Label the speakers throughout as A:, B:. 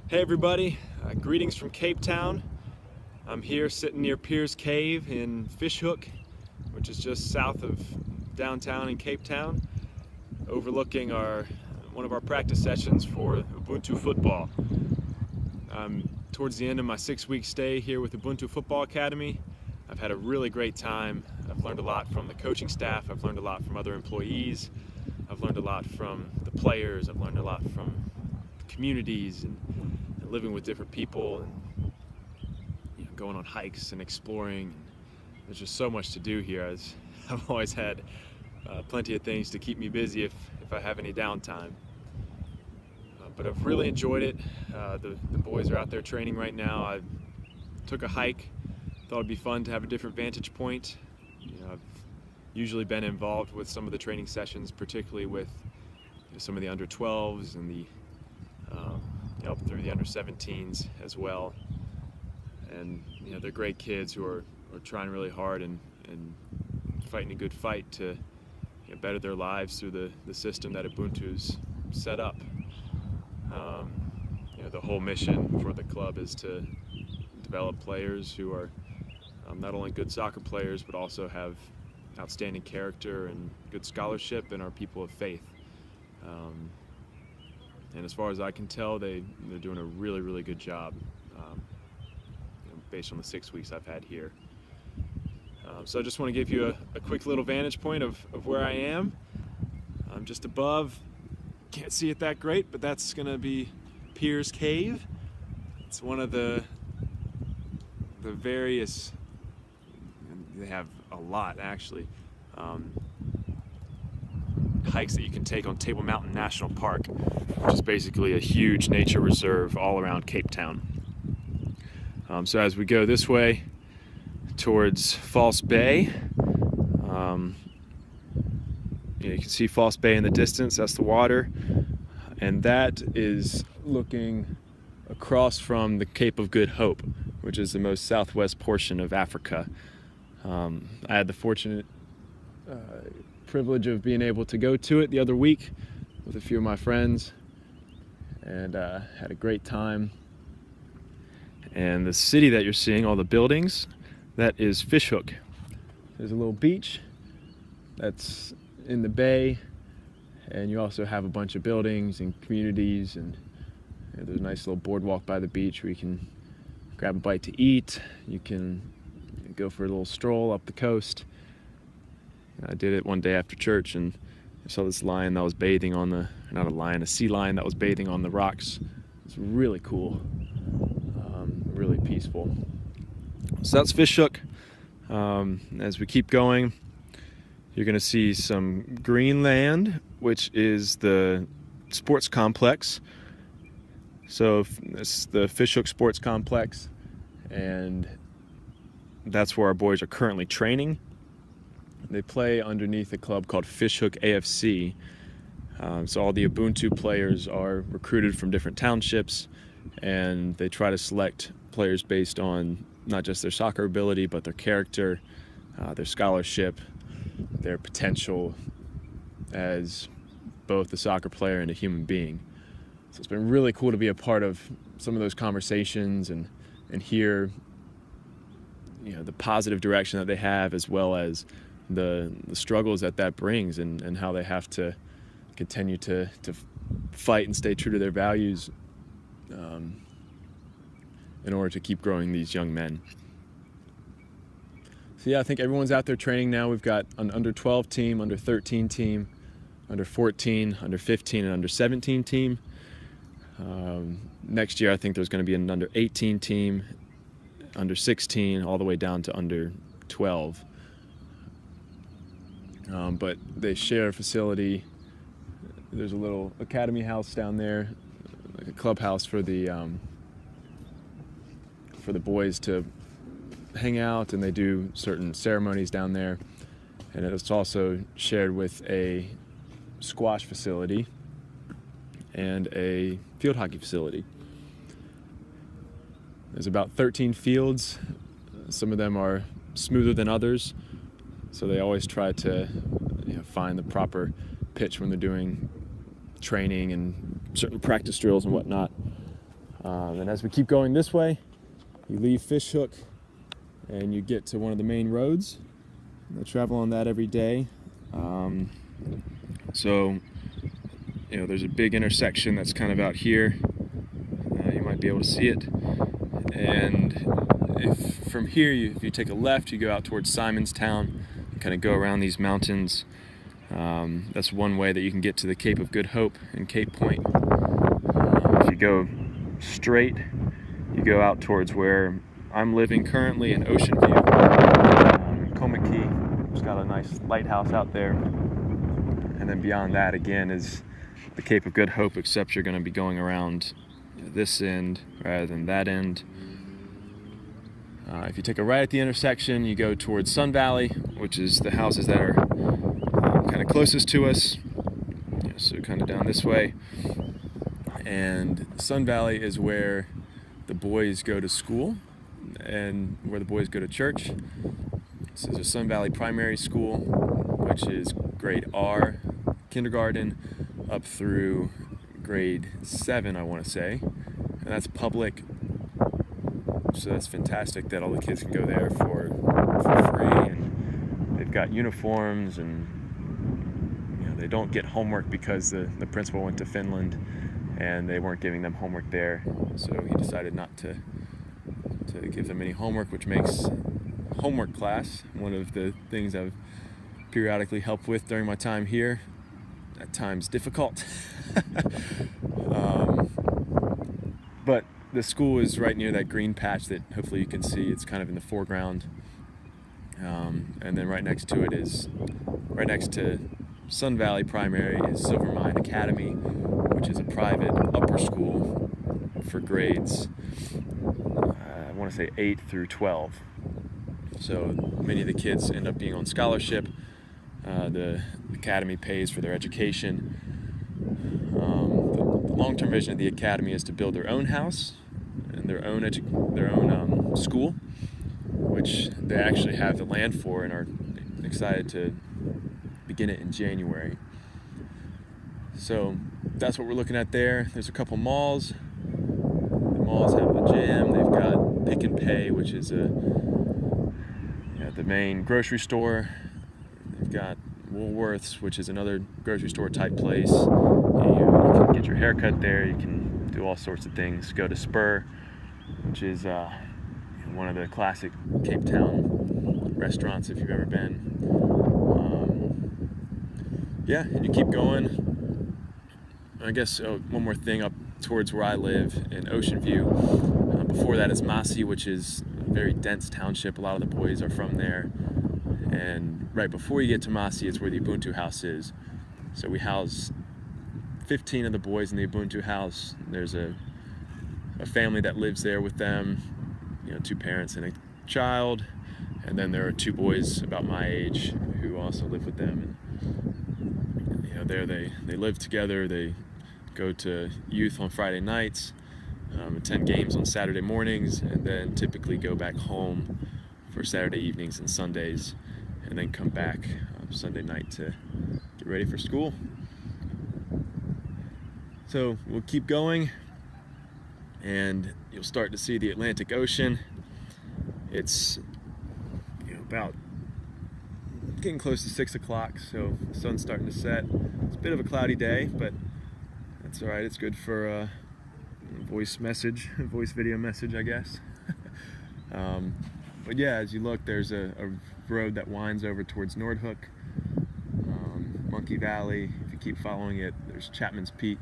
A: Hey everybody, greetings from Cape Town. I'm here sitting near Pierce Cave in Fishhook, which is just south of downtown in Cape Town, overlooking one of our practice sessions for Ubuntu Football. I'm towards the end of my 6-week stay here with Ubuntu Football Academy. I've had a really great time. I've learned a lot from the coaching staff, I've learned a lot from other employees, I've learned a lot from the players, I've learned a lot from communities and living with different people and going on hikes and exploring. There's just so much to do here. I've always had plenty of things to keep me busy if I have any downtime. But I've really enjoyed it. The boys are out there training right now. I took a hike. Thought it'd be fun to have a different vantage point. I've usually been involved with some of the training sessions, particularly with some of the under 12s and the up through the under 17s as well. And they're great kids who are trying really hard and fighting a good fight to better their lives through the system that Ubuntu's set up. The whole mission for the club is to develop players who are not only good soccer players but also have outstanding character and good scholarship and are people of faith. And as far as I can tell, they're doing a really, really good job based on the 6 weeks I've had here. So I just want to give you a quick little vantage point of where I am. I'm just above, can't see it that great, but that's going to be Pierce Cave. It's one of the various, they have a lot actually, hikes that you can take on Table Mountain National Park, which is basically a huge nature reserve all around Cape Town. So as we go this way towards False Bay, you can see False Bay in the distance. That's the water, and that is looking across from the Cape of Good Hope, which is the most southwest portion of Africa. I had the fortunate privilege of being able to go to it the other week with a few of my friends and had a great time. And the city that you're seeing, all the buildings, that is Fishhook. There's a little beach that's in the bay, and you also have a bunch of buildings and communities, and there's a nice little boardwalk by the beach where you can grab a bite to eat. You can go for a little stroll up the coast. I did it one day after church and I saw this lion that was bathing on a sea lion that was bathing on the rocks. It's really cool, really peaceful. So that's Fishhook. As we keep going, you're going to see some green land, which is the sports complex. So it's the Fishhook Sports Complex, and that's where our boys are currently training. They play underneath a club called Fishhook AFC. So all the Ubuntu players are recruited from different townships, and they try to select players based on not just their soccer ability, but their character, their scholarship, their potential as both a soccer player and a human being. So it's been really cool to be a part of some of those conversations and hear the positive direction that they have, as well as the struggles that brings and how they have to continue to fight and stay true to their values in order to keep growing these young men. So yeah, I think everyone's out there training now. We've got an under 12 team, under 13 team, under 14, under 15, and under 17 team. Next year I think there's going to be an under 18 team, under 16, all the way down to under 12. But they share a facility. There's a little academy house down there, like a clubhouse for the boys to hang out, and they do certain ceremonies down there. And it's also shared with a squash facility and a field hockey facility. There's about 13 fields. Some of them are smoother than others, so they always try to find the proper pitch when they're doing training and certain practice drills and whatnot. And as we keep going this way, you leave Fishhook and you get to one of the main roads. I travel on that every day. So there's a big intersection that's kind of out here. You might be able to see it. And if from here, if you take a left, you go out towards Simonstown and kind of go around these mountains. That's one way that you can get to the Cape of Good Hope and Cape Point. If you go straight, you go out towards where I'm living currently in Ocean View. Komaki, it's got a nice lighthouse out there. And then beyond that, again, is the Cape of Good Hope, except you're going to be going around this end rather than that end. If you take a right at the intersection, you go towards Sun Valley, which is the houses that are kind of closest to us. So kind of down this way. And Sun Valley is where the boys go to school and where the boys go to church. So there's a Sun Valley Primary School, which is grade R, kindergarten, up through grade 7, I want to say. And that's public. So that's fantastic that all the kids can go there for free. And they've got uniforms, and they don't get homework because the principal went to Finland and they weren't giving them homework there. So he decided not to give them any homework, which makes homework class one of the things I've periodically helped with during my time here. At times difficult. But the school is right near that green patch that hopefully you can see. It's kind of in the foreground. And then right next to it is, right next to Sun Valley Primary is Silver Mine Academy, which is a private upper school for grades, I want to say 8 through 12. So many of the kids end up being on scholarship. The academy pays for their education. The long-term vision of the academy is to build their own house and their own school, which they actually have the land for and are excited to begin it in January. So that's what we're looking at there. There's a couple malls. The malls have a gym. They've got Pick and Pay, which is the main grocery store. They've got Woolworths, which is another grocery store type place. You can get your hair cut there. You can do all sorts of things. Go to Spur, which is one of the classic Cape Town restaurants if you've ever been. And you keep going. I guess one more thing up towards where I live in Ocean View. Before that is Massey, which is a very dense township. A lot of the boys are from there. And right before you get to Massey is where the Ubuntu house is. So we house 15 of the boys in the Ubuntu house. There's a family that lives there with them, 2 parents and a child. And then there are 2 boys about my age who also live with them. And there they live together. They go to youth on Friday nights, attend games on Saturday mornings, and then typically go back home for Saturday evenings and Sundays, and then come back Sunday night to get ready for school. So we'll keep going, and you'll start to see the Atlantic Ocean. It's about getting close to 6 o'clock, so the sun's starting to set. It's a bit of a cloudy day, but that's all right. It's good for a voice video message, I guess. But yeah, as you look, there's a road that winds over towards Nordhook, Monkey Valley. If you keep following it, there's Chapman's Peak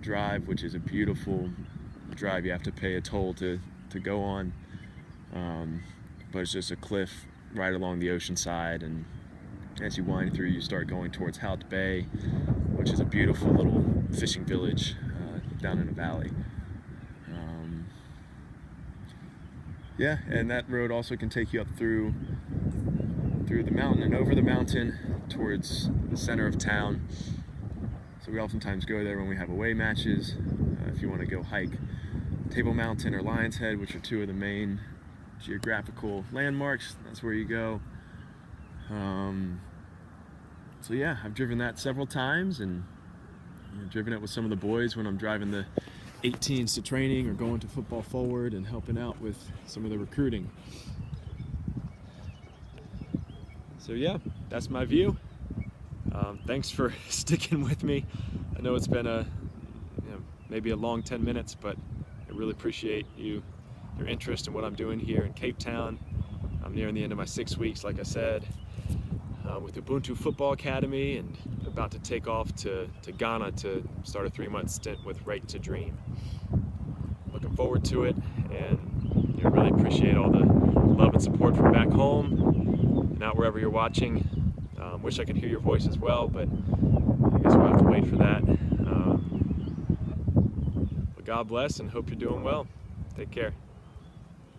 A: Drive, which is a beautiful drive. You have to pay a toll to go on, but it's just a cliff right along the ocean side, and as you wind through, you start going towards Hout Bay, which is a beautiful little fishing village down in a valley. And that road also can take you up through the mountain and over the mountain towards the center of town. So we oftentimes go there when we have away matches. If you want to go hike Table Mountain or Lion's Head, which are 2 of the main geographical landmarks, that's where you go. So yeah, I've driven that several times, and driven it with some of the boys when I'm driving the 18s to training or going to Football Forward and helping out with some of the recruiting. So yeah, that's my view. Thanks for sticking with me. I know it's been maybe a long 10 minutes, but I really appreciate your interest in what I'm doing here in Cape Town. I'm nearing the end of my 6 weeks, like I said, with Ubuntu Football Academy, and about to take off to Ghana to start a 3-month stint with Right to Dream. Looking forward to it, and really appreciate all the love and support from back home and out wherever you're watching. Wish I could hear your voice as well, but I guess we'll have to wait for that. But God bless, and hope you're doing well. Take care.